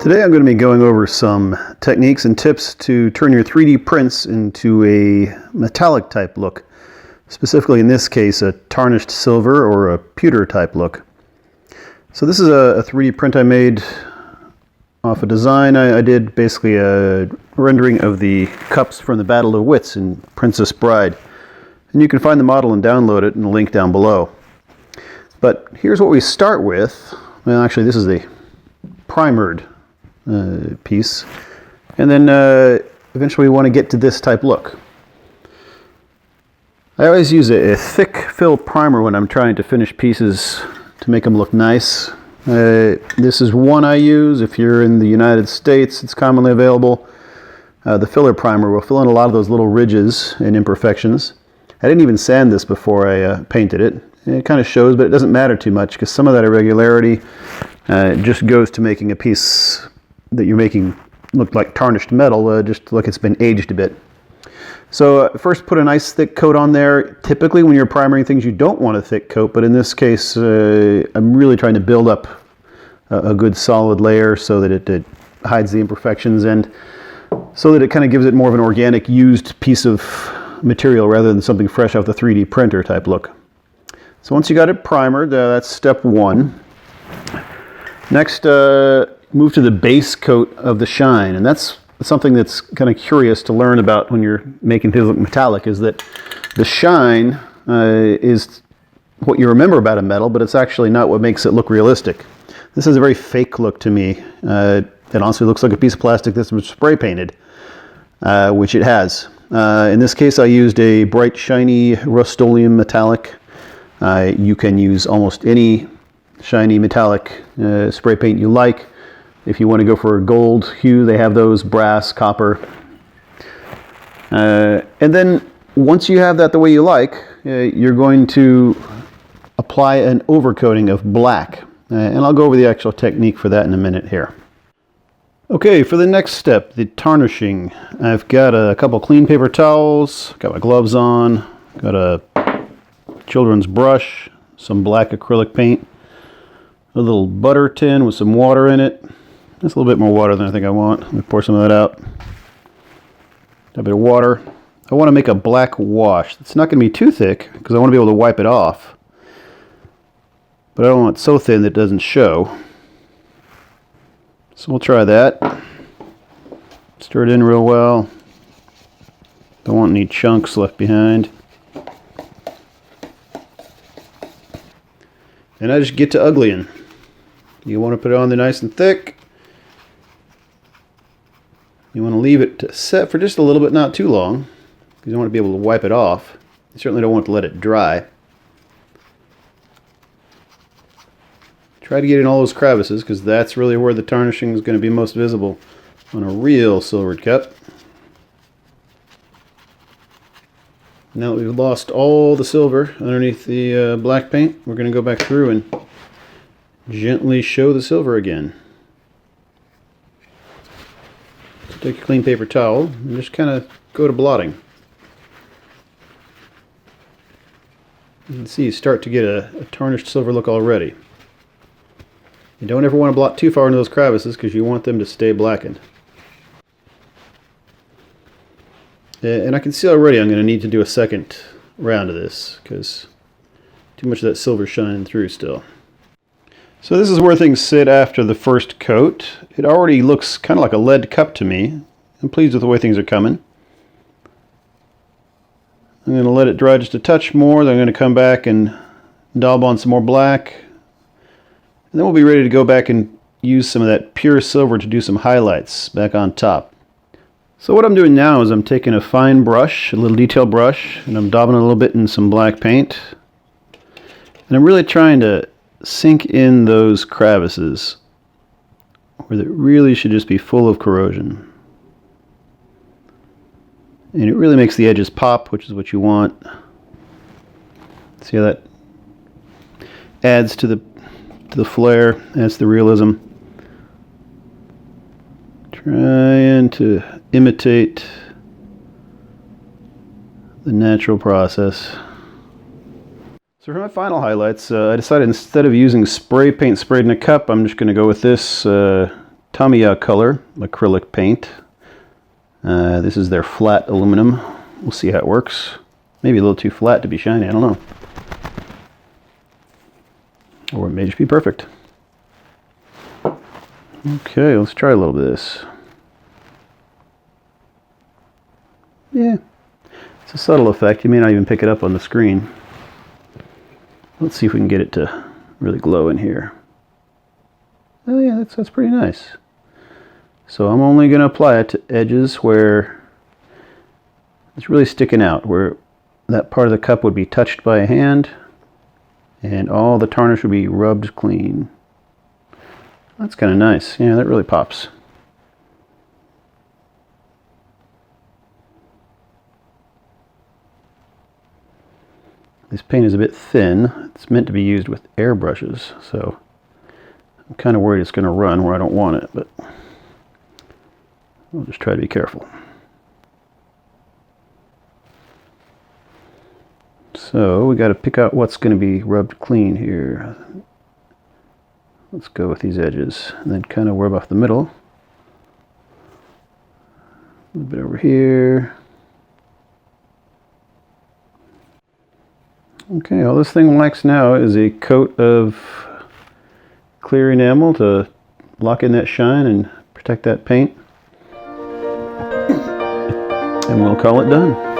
Today I'm going to be going over some techniques and tips to turn your 3D prints into a metallic type look. Specifically in this case a tarnished silver or a pewter type look. So this is a 3D print I made off a design I did, basically a rendering of the cups from the Battle of Wits in Princess Bride. And you can find the model and download it in the link down below. But here's what we start with. Well, actually this is a primered piece, and then eventually we want to get to this type look. I always use a thick fill primer when I'm trying to finish pieces to make them look nice. This is one I use. If you're in the United States, it's commonly available. The filler primer will fill in a lot of those little ridges and imperfections. I didn't even sand this before I painted it. It kind of shows, but it doesn't matter too much because some of that irregularity just goes to making a piece that you're making look like tarnished metal, just like it's been aged a bit. So first put a nice thick coat on there. Typically when you're primering things you don't want a thick coat, but in this case I'm really trying to build up a good solid layer so that it hides the imperfections and so that it kind of gives it more of an organic used piece of material rather than something fresh off the 3D printer type look. So once you got it primered, that's step one. Next, move to the base coat of the shine, and that's something that's kind of curious to learn about when you're making things look metallic, is that the shine is what you remember about a metal, but it's actually not what makes it look realistic. This is a very fake look to me. It honestly looks like a piece of plastic that's been spray painted, which it has. In this case I used a bright shiny Rust-Oleum metallic. You can use almost any shiny metallic spray paint you like. If you want to go for a gold hue, they have those, brass, copper. And then once you have that the way you like, you're going to apply an overcoating of black. And I'll go over the actual technique for that in a minute here. Okay, for the next step, the tarnishing. I've got a couple clean paper towels, got my gloves on, got a children's brush, some black acrylic paint, a little butter tin with some water in it. That's a little bit more water than I think I want. Let me pour some of that out. A bit of water. I want to make a black wash. It's not going to be too thick because I want to be able to wipe it off. But I don't want it so thin that it doesn't show. So we'll try that. Stir it in real well. Don't want any chunks left behind. And I just get to uglying. You want to put it on there nice and thick. You want to leave it to set for just a little bit, not too long, because you don't want to be able to wipe it off. You certainly don't want to let it dry. Try to get in all those crevices, because that's really where the tarnishing is going to be most visible on a real silvered cup. Now that we've lost all the silver underneath the black paint, we're going to go back through and gently show the silver again. So take a clean paper towel and just kind of go to blotting. You can see you start to get a tarnished silver look already. You don't ever want to blot too far into those crevices because you want them to stay blackened. And I can see already I'm going to need to do a second round of this because too much of that silver shining through still. So this is where things sit after the first coat. It already looks kind of like a lead cup to me. I'm pleased with the way things are coming. I'm going to let it dry just a touch more. Then I'm going to come back and daub on some more black. And then we'll be ready to go back and use some of that pure silver to do some highlights back on top. So what I'm doing now is I'm taking a fine brush, a little detail brush, and I'm daubing a little bit in some black paint. And I'm really trying to sink in those crevices where it really should just be full of corrosion. And it really makes the edges pop, which is what you want. See how that adds to the flare, adds to the realism. Trying to imitate the natural process. So for my final highlights, I decided instead of using spray paint sprayed in a cup, I'm just going to go with this Tamiya Color acrylic paint. This is their flat aluminum. We'll see how it works. Maybe a little too flat to be shiny, I don't know. Or it may just be perfect. Okay, let's try a little bit of this. Yeah, it's a subtle effect. You may not even pick it up on the screen. Let's see if we can get it to really glow in here. Oh yeah, that's pretty nice. So I'm only going to apply it to edges where it's really sticking out, where that part of the cup would be touched by a hand and all the tarnish would be rubbed clean. That's kind of nice. Yeah, that really pops. This paint is a bit thin. It's meant to be used with air brushes, so I'm kind of worried it's going to run where I don't want it, but I'll just try to be careful. So we got to pick out what's going to be rubbed clean here. Let's go with these edges and then kind of rub off the middle. A little bit over here. Okay, all this thing lacks now is a coat of clear enamel to lock in that shine and protect that paint. And we'll call it done.